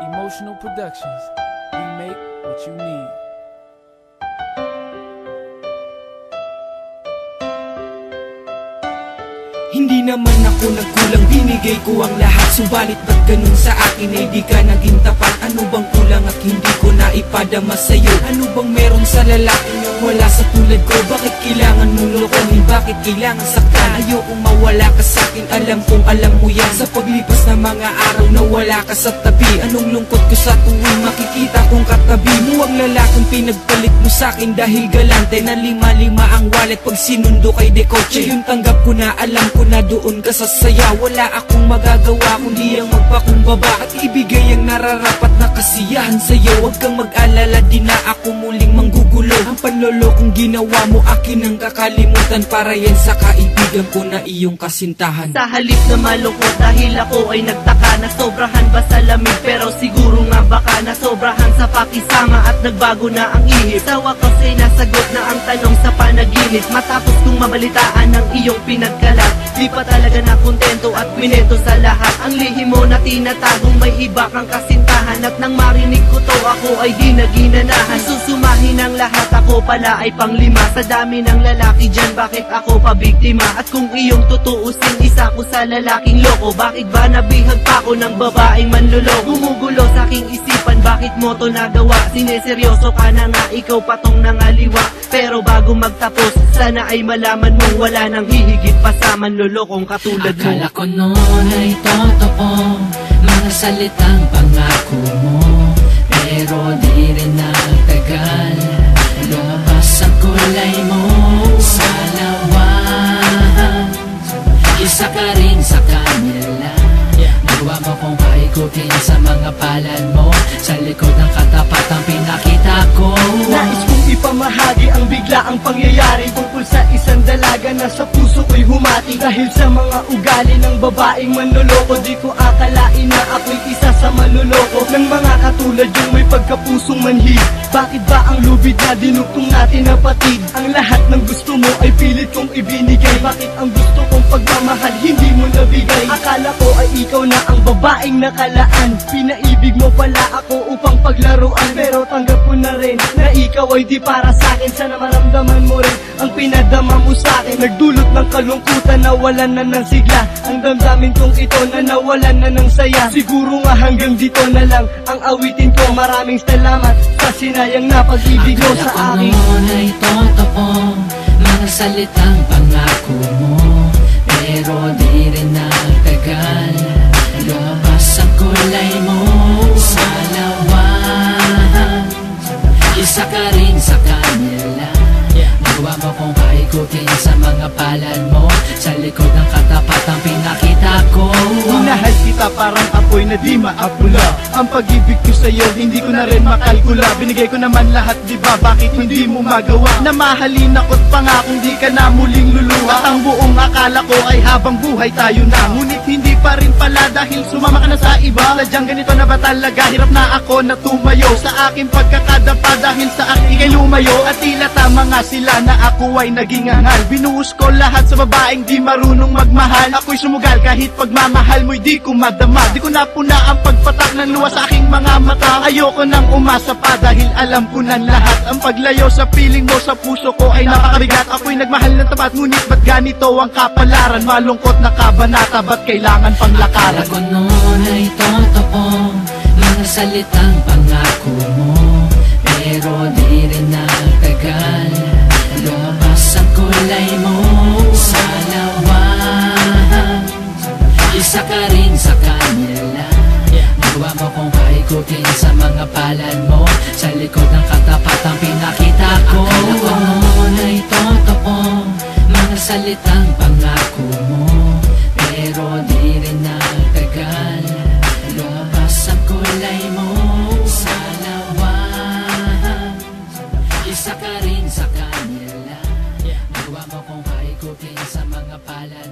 Emotional Productions. We make what you need. Hindi naman ako nagkulang, binigay ko ang lahat. Subalit ba't ganun sa akin ay di ka naging tapat? Ano bang kulang at hindi ko naipadama sa'yo? Ano bang meron sa lalaking yung wala sa tulad ko? Bakit kailangan mong lokohin? Bakit kailangan saktan? Ayokong mawala ka sa'kin, alam kong alam mo yan. Sa paglipas ng mga araw na wala ka sa tabi, anong lungkot ko sa tuwing makikita kong katabi mo. Ang lalaking pinagpalit mo sa'kin dahil galante na lima-lima ang wallet pag sinundo kay De Coche. Yung tanggap ko na, alam ko na doon ka sa saya. Wala akong magagawa kundi ang magpakumbaba at ibigay ang nararapat na kasiyahan sa'yo. Huwag kang mag-alala, di na ako muling manggugulo. Ang panlolokong ginawa mo akin ang kakalimutan, para yan sa kaibigan ko na iyong kasintahan. Sa halip na malungkot dahil ako ay nagtaka, na sobrahan ba sa lamig, pero siguro nga baka na sobrahan sa pakisama at nagbago na ang ihip. Sa wakas ay nasagot na ang tanong sa panaginip, matapos kong mabalitaan ang iyong pinagkalat. Di pa talaga na kontento at minento sa lahat ang lihim mo na tinatagong may iba kang kasintahan. At nang marinig ko to, ako ay di naginanahan. Susumahin ang lahat, ako pala ay panglima sa dami ng lalaki dyan. Bakit ako pa biktima? At kung iyong tutuusin, isa ko sa lalaking loko. Bakit ba nabihag pa ako ng babaeng manluloko? Gumugulo sa aking isipan, bakit mo to nagawa? Sineseryoso ka na nga, ikaw patong nangaliwa. Pero bago magtapos, sana ay malaman mo wala nang hihigit pa sa manlulokong katulad mo. Akala ko noon ay totoo mga salitang pangako mo, pero di rin nagtagal. Lumabas ang kulay mo sa lawan, isa ka rin sa kanila. Magawa mo kong paikutin sa mga palad mo, sa likod ng katapatang pinakita ko. Nais kong ipamahagi ang biglaang pangyayari tungkol sa isang dalaga na sa puso ko'y humati. Dahil sa mga ugali ng babaeng manloloko, di ko akalain na ako'y isa sa manloloko ng mga katulad yung may pagkapusong manhid. Bakit ba ang lubid na dinugtong natin na patid? Ang lahat ng gusto mo ay pilit kong ibinigay. Bakit ang gusto kong pagmamahal hindi mo nabigay? Akala ko ay ikaw na ang babaeng nakalaan. Pinaibig mo pala ako upang paglaruan, pero tanggap ko na rin na ikaw ay di para sa'kin. Sana maramdaman mo rin ang pinadama mo sa'kin. Nagdulot ng kalungkutan, nawalan na ng sigla ang damdamin kong ito, na nawalan na ng saya. Siguro nga hanggang dito na lang ang awitin ko. Maraming salamat sa sinayang na pag-ibig mo sa akin. Akala ko noon ay totoo mga salitang pangako mo, pero di rin nagtagal. Lumabas ang kulay mo sa lawan, isa ka rin sa kanila. Magawa mo kong paikutin sa mga palad mo, sa likod ng katapatang pinakita ko. Minahal kita parang apoy na di maapula. Ang pag-ibig ko sa'yo hindi ko na rin makalkula. Binigay ko naman lahat, diba? Bakit hindi mo magawa? Na mahalin ako't pangakong di ka na muling luluha. At ang buong akala ko ay habang buhay tayo na, ngunit hindi pa rin pala dahil sumama ka na sa iba. Sadyang ganito na ba talaga? Hirap na ako na tumayo sa aking pagkakadapa dahil sa aking ikay lumayo. At tila tama nga sila na ako ay naging angal. Binuhos ko lahat sa babaeng di marunong magmahal. Ako'y sumugal kahit pagmamahal mo'y di ko madama. Di ko napuna ang pagpatak ng luha sa aking mga mata. Ayoko nang umasa pa dahil alam ko na lahat. Ang paglayo sa piling mo sa puso ko ay napakabigat. Ako'y nagmahal ng tapat, ngunit ba't ganito ang kapalaran? Malungkot na kabanata, ba't kailangan pang lakaran? Akala ko noon ay totoo mga salitang pangako mo, pero di rin nagtagal. Lumabas ang kulay mo sa lawan, isa ka rin sa kanila. Magawa mo kong paikutin sa mga palad mo, sa likod ng katapatang pinakita ko. Akala ko noon ay totoo mga salitang pangako mo, pero di rin nagtagal. Lumabas ang kulay mo sa lawan, isa ka rin sa kanila. Magawa mo kong paikutin sa mga palad